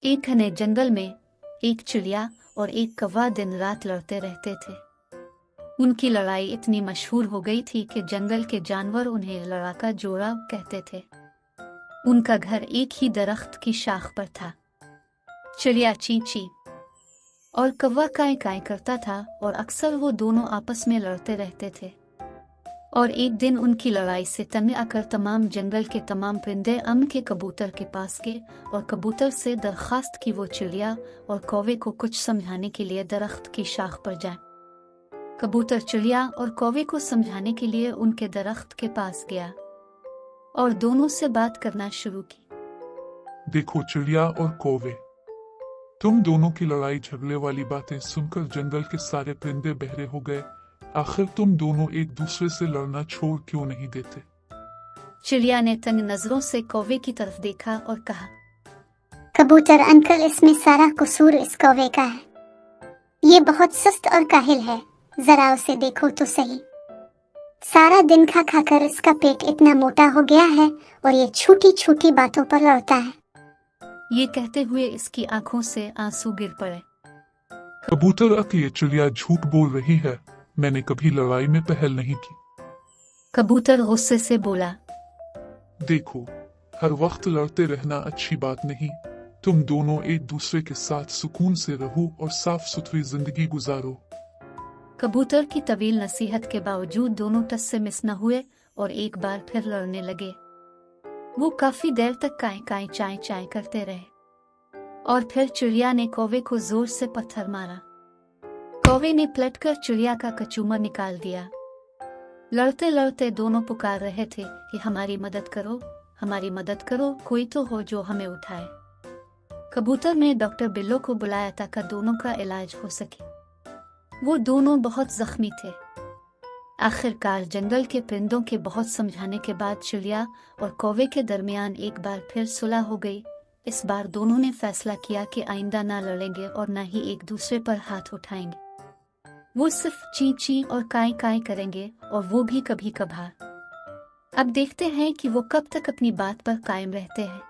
एक घने जंगल में एक चिड़िया और एक कौवा दिन रात लड़ते रहते थे। उनकी लड़ाई इतनी मशहूर हो गई थी कि जंगल के जानवर उन्हें लड़ाका जोड़ा कहते थे। उनका घर एक ही दरख्त की शाख पर था। चिड़िया ची ची और कौवा काई काई करता था और अक्सर वो दोनों आपस में लड़ते रहते थे। और एक दिन उनकी लड़ाई से तंग आकर तमाम जंगल के तमाम परिंदे अमन के कबूतर के पास गए और कबूतर से दरखास्त की वो चिड़िया और कौवे को कुछ समझाने के लिए दरख्त की शाख पर जाए। कबूतर चिड़िया और कौवे को समझाने के लिए उनके दरख्त के पास गया और दोनों से बात करना शुरू की। देखो चिड़िया और कौवे, तुम दोनों की लड़ाई झगड़े वाली बातें सुनकर जंगल के सारे परिंदे बहरे हो गए। आखिर तुम दोनों एक दूसरे से लड़ना छोड़ क्यों नहीं देते? चिड़िया ने तंग नजरों से कौवे की तरफ देखा और कहा, कबूतर अंकल, इसमें सारा कसूर इस कौवे का है। ये बहुत सुस्त और काहिल है, जरा उसे देखो तो सही। सारा दिन खा खाकर इसका पेट इतना मोटा हो गया है और ये छोटी छोटी बातों पर लड़ता है। ये कहते हुए इसकी आंखों से आंसू गिर पड़े। कबूतर ये चिड़िया झूठ बोल रही है, मैंने कभी लड़ाई में पहल नहीं की। कबूतर गुस्से से बोला, देखो, हर वक्त लड़ते रहना अच्छी बात नहीं। तुम दोनों एक दूसरे के साथ सुकून से रहो और साफ सुथरी जिंदगी गुजारो। कबूतर की तवील नसीहत के बावजूद दोनों टस से मिस न हुए और एक बार फिर लड़ने लगे। वो काफी देर तक काई काई चाय चाय करते रहे और फिर चिड़िया ने कौवे को जोर से पत्थर मारा। कौवे ने पलटकर चिड़िया का कचूमर निकाल दिया। लड़ते लड़ते दोनों पुकार रहे थे कि हमारी मदद करो, हमारी मदद करो, कोई तो हो जो हमें उठाए। कबूतर ने डॉक्टर बिल्लो को बुलाया ताकि दोनों का इलाज हो सके। वो दोनों बहुत जख्मी थे। आखिरकार जंगल के परिंदों के बहुत समझाने के बाद चिड़िया और कौवे के दरमियान एक बार फिर सुलह हो गई। इस बार दोनों ने फैसला किया कि आइंदा ना लड़ेंगे और ना ही एक दूसरे पर हाथ उठाएंगे। वो सिर्फ ची ची और काई काई करेंगे और वो भी कभी कभार। अब देखते हैं कि वो कब तक अपनी बात पर कायम रहते हैं।